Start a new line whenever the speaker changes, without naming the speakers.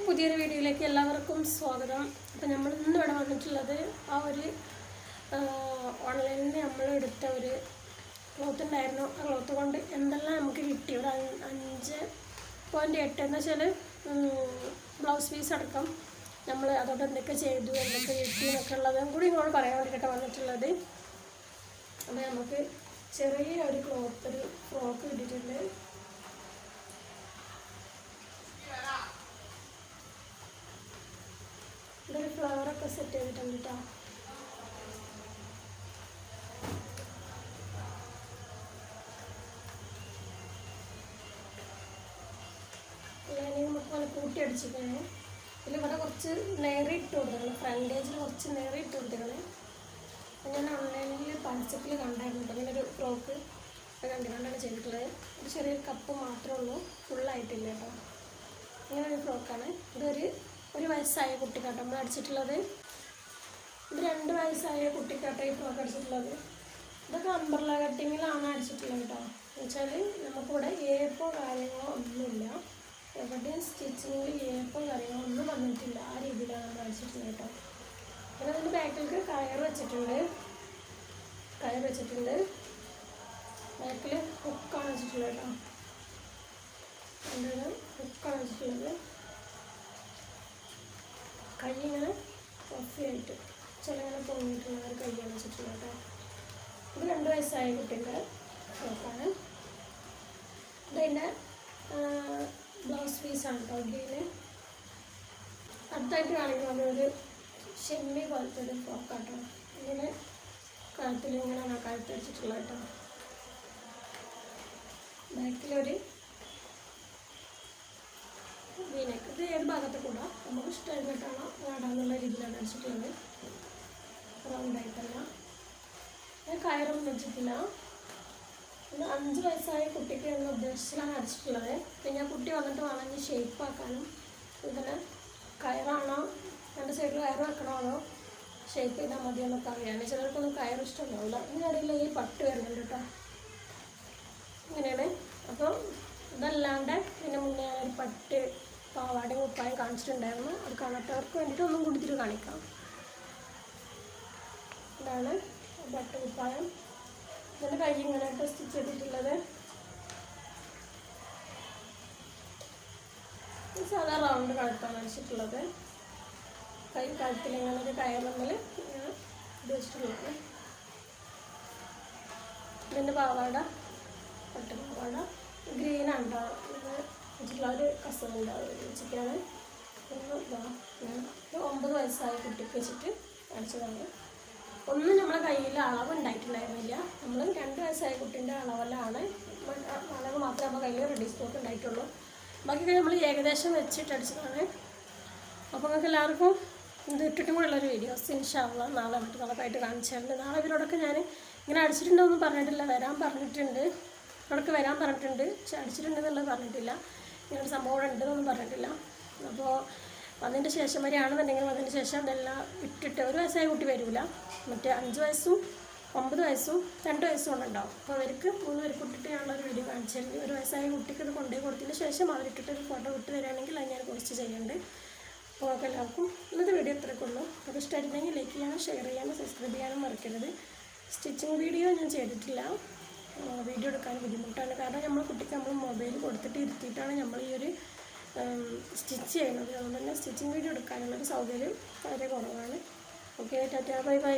പുതിയൊരു വീഡിയോയിലേക്ക് എല്ലാവർക്കും സ്വാഗതം. അപ്പോൾ നമ്മൾ ഇന്ന് ഇവിടെ വന്നിട്ടുള്ളത് ആ ഒരു ഓൺലൈനിൽ നമ്മൾ എടുത്ത ഒരു ക്ലോത്ത് ഉണ്ടായിരുന്നു. ആ ക്ലോത്ത് കൊണ്ട് എന്തെല്ലാം നമുക്ക് കിട്ടി, ഒരു 5.8 എന്ന് വെച്ചാൽ ബ്ലൗസ് പീസ് അടക്കം നമ്മൾ അതോടെ എന്തൊക്കെ ചെയ്തു, എന്തൊക്കെ കിട്ടി എന്നൊക്കെ ഉള്ളതും കൂടി ഇങ്ങോട്ട് പറയാൻ വേണ്ടിയിട്ടാണ് വന്നിട്ടുള്ളത്. അപ്പോൾ നമുക്ക് ചെറിയ ഒരു ക്ലോത്ത്, ഒരു ഫ്രോക്ക് കിട്ടിയിട്ടുണ്ട്. ഇതൊരു ഫ്ലവറൊക്കെ സെറ്റ് ചെയ്തിട്ടുണ്ട് കേട്ടോ. നമുക്ക് നല്ല കൂട്ടി അടിച്ചിരിക്കണേ. ഇതിലിവിടെ കുറച്ച് നേരെ ഇട്ട് കൊടുക്കണം, ഫ്രണ്ടേജിൽ കുറച്ച് നേരെ ഇട്ട് കൊടുക്കണം. അപ്പം ഞാൻ ഓൺലൈനിൽ പരസ്യത്തിൽ കണ്ടായിരുന്നു. ഇങ്ങനെ ഒരു ഫ്രോക്ക് കണ്ടുകൊണ്ടാണ് ചെയ്തിട്ടുള്ളത്. ഒരു ചെറിയൊരു കപ്പ് മാത്രമേ ഉള്ളൂ, ഫുള്ളായിട്ടില്ല കേട്ടോ. ഇങ്ങനെ ഒരു ഫ്രോക്കാണ്. ഒരു വയസ്സായ കുട്ടിക്കാട്ടോ നമ്മൾ അടിച്ചിട്ടുള്ളത്. ഇത് 2 വയസ്സായ കുട്ടിക്കാട്ടോ ഈ ഫ്രോക്ക് അടിച്ചിട്ടുള്ളത്. ഇതൊക്കെ അംബ്രല്ല കട്ടിങ്ങിലാണ് അടിച്ചിട്ടുള്ളത് കേട്ടോ. എന്നുവെച്ചാൽ നമുക്കിവിടെ ഏപ്പോ കാര്യങ്ങളോ ഒന്നുമില്ല, എവിടെയും സ്റ്റിച്ചിങ്ങിൽ ഏപ്പോ കാര്യങ്ങളോ ഒന്നും വന്നിട്ടില്ല. ആ രീതിയിലാണ് നമ്മൾ അടിച്ചിട്ടുള്ളത് കേട്ടോ. പിന്നെ അതിൻ്റെ ബാക്കിലേക്ക് കയർ വെച്ചിട്ടുണ്ട്. ബാക്കിൽ ഹുക്കാണ് വെച്ചിട്ടുള്ളത് കേട്ടോ. എന്താണ് ഹുക്കാണ് വെച്ചിട്ടുള്ളത്. കൈ ഇങ്ങനെ ഓഫിയായിട്ട് ചിലങ്ങനെ പൊങ്ങിയിട്ടുള്ള ഒരു കൈയാണ് വെച്ചിട്ടുള്ളത് കേട്ടോ. ഇത് 2 വയസ്സായ കുട്ടിൻ്റെ ഫ്രോക്കാണ്. ഇതിൻ്റെ ബ്ലൗസ് പീസാണ് കേട്ടോ. ഇതിന് അടുത്തായിട്ട് കാണിക്കുന്നത് ഒരു ഷെമ്മി പോലത്തെ ഒരു ഫ്രോക്കാട്ടോ. ഇങ്ങനെ കഴുത്തിൽ ഇങ്ങനെയാണ് കഴുത്ത് വെച്ചിട്ടുള്ളത് കേട്ടോ. ബാക്കിലൊരു വീനക്ക്. ഇത് ഏത് ഭാഗത്ത് കൂടെ നമുക്ക് ഇഷ്ടമായിട്ടാണോ വേടാന്നുള്ള രീതിയിലാണ് അടിച്ചിട്ടുള്ളത്. റൗണ്ടായിട്ടല്ല, ഞാൻ കയറൊന്നും വെച്ചിട്ടില്ല. 5 വയസ്സായ കുട്ടിക്ക് എന്ന ഉദ്ദേശത്തിലാണ് അടിച്ചിട്ടുള്ളത്. പിന്നെ കുട്ടി വന്നിട്ട് വേണമെങ്കിൽ ഷേപ്പ് ആക്കാനും, ഇതിന് കയറാണോ 2 സൈഡിൽ കയറ് വെക്കണോ അതോ ഷേപ്പ് ചെയ്താൽ മതി എന്നൊക്കെ അറിയാം. ചിലർക്കൊന്നും കയറ് ഇഷ്ടമുണ്ടാവില്ല. ഇതിനിടയിൽ ഈ പട്ട് വരുന്നുണ്ട് കേട്ടോ. ഇങ്ങനെയാണ്. അപ്പോൾ ഇതല്ലാണ്ട് ഇതിന് മുന്നേ ഒരു പട്ട് പാവാടയും കുപ്പായം കാണിച്ചിട്ടുണ്ടായിരുന്നു. അത് കാണാത്തവർക്ക് വേണ്ടിയിട്ട് ഒന്നും കൂടി കാണിക്കാം. ഇതാണ് പട്ട് കുപ്പായം. ഇതിൻ്റെ കൈ ഇങ്ങനെയായിട്ട് സ്റ്റിച്ച് ചെയ്തിട്ടുള്ളത്. സാധാ റൗണ്ട് കഴുത്താണ് അടിച്ചിട്ടുള്ളത്. കഴുത്തിൽ ഇങ്ങനെ ഒരു കയറുമ്മിൽ ഇങ്ങനെ ഉപയോഗിച്ചിട്ടുള്ളത്. ഇതിൻ്റെ പാവാട പട്ട് പാവാട ഗ്രീനാണ് കേട്ടോ. വെച്ചിട്ടുള്ള ഒരു കസവുണ്ടാവും വെച്ചിട്ടാണ്. 9 വയസ്സായ കുട്ടിക്ക് വെച്ചിട്ട് അടിച്ചതാണ്. ഒന്നും നമ്മളെ കയ്യിൽ അളവ് ഉണ്ടായിട്ടുണ്ടായിരുന്നില്ല. നമ്മൾ 2 വയസ്സായ കുട്ടീൻ്റെ അളവെല്ലാം അളവ് മാത്രമേ നമ്മുടെ കയ്യിൽ റെഡി സ്റ്റോക്ക് ഉണ്ടായിട്ടുള്ളൂ. ബാക്കി നമ്മൾ ഏകദേശം വെച്ചിട്ട് അടിച്ചതാണ്. അപ്പോൾ നിങ്ങൾക്ക് എല്ലാവർക്കും ഇത് ഇട്ടിട്ടും കൂടെയുള്ളൊരു വീഡിയോസ് ഇൻഷാ അല്ലാഹ് നാളെ മറ്റന്നാളൊക്കെ കാണിച്ചിട്ടുണ്ട്. നാളെ ഇവരോടൊക്കെ ഞാൻ ഇങ്ങനെ അടിച്ചിട്ടുണ്ടോയെന്നും പറഞ്ഞിട്ടില്ല, വരാൻ പറഞ്ഞിട്ടുണ്ട്. ഇവിടേക്ക് വരാൻ പറഞ്ഞിട്ടുണ്ട്, പക്ഷെ അടിച്ചിട്ടുണ്ടെന്നുള്ളത് പറഞ്ഞിട്ടില്ല. ഇങ്ങനൊരു സംഭവം ഉണ്ടെന്നൊന്നും പറഞ്ഞിട്ടില്ല. അപ്പോൾ അതിൻ്റെ ശേഷം വരികയാണെന്നുണ്ടെങ്കിലും അതിൻ്റെ ശേഷം ഇതെല്ലാം ഇട്ടിട്ട് 1 വയസ്സായ കുട്ടി വരില്ല. മറ്റേ 5 വയസ്സും 9 വയസ്സും 2 വയസ്സും കൊണ്ടുണ്ടാവും. അപ്പോൾ അവർക്ക് 3 പേർക്ക് ഇട്ടിട്ട് ഞാനുള്ളൊരു വീഡിയോ കാണിച്ചിട്ടുണ്ട്. 1 വയസ്സായ കുട്ടിക്ക് ഇത് കൊണ്ടുപോയി കൊടുത്തതിന് ശേഷം അവരിട്ടിട്ടൊരു ഫോട്ടോ വിട്ട് തരികയാണെങ്കിൽ അത് ഞാൻ പോസ്റ്റ് ചെയ്യുന്നുണ്ട്. അപ്പോൾ എല്ലാവർക്കും ഇന്നത്തെ വീഡിയോ ഇത്രയൊക്കെ ഉള്ളൂ. അത് ഇഷ്ടമായിട്ടുണ്ടെങ്കിൽ ലൈക്ക് ചെയ്യാനും ഷെയർ ചെയ്യാനും സബ്സ്ക്രൈബ് ചെയ്യാനും മറക്കരുത്. സ്റ്റിച്ചിങ് വീഡിയോ ഞാൻ ചെയ്തിട്ടില്ല. വീഡിയോ എടുക്കാൻ ബുദ്ധിമുട്ടാണ്. കാരണം നമ്മൾ കുട്ടിക്ക് നമ്മൾ മൊബൈൽ കൊടുത്തിട്ട് ഇരുത്തിയിട്ടാണ് നമ്മൾ ഈ ഒരു സ്റ്റിച്ച് ചെയ്യുന്നത്. അതുകൊണ്ട് തന്നെ സ്റ്റിച്ചിങ് വീഡിയോ എടുക്കാനുള്ളൊരു സൗകര്യം വളരെ കുറവാണ്. Okay, Tata, bye bye.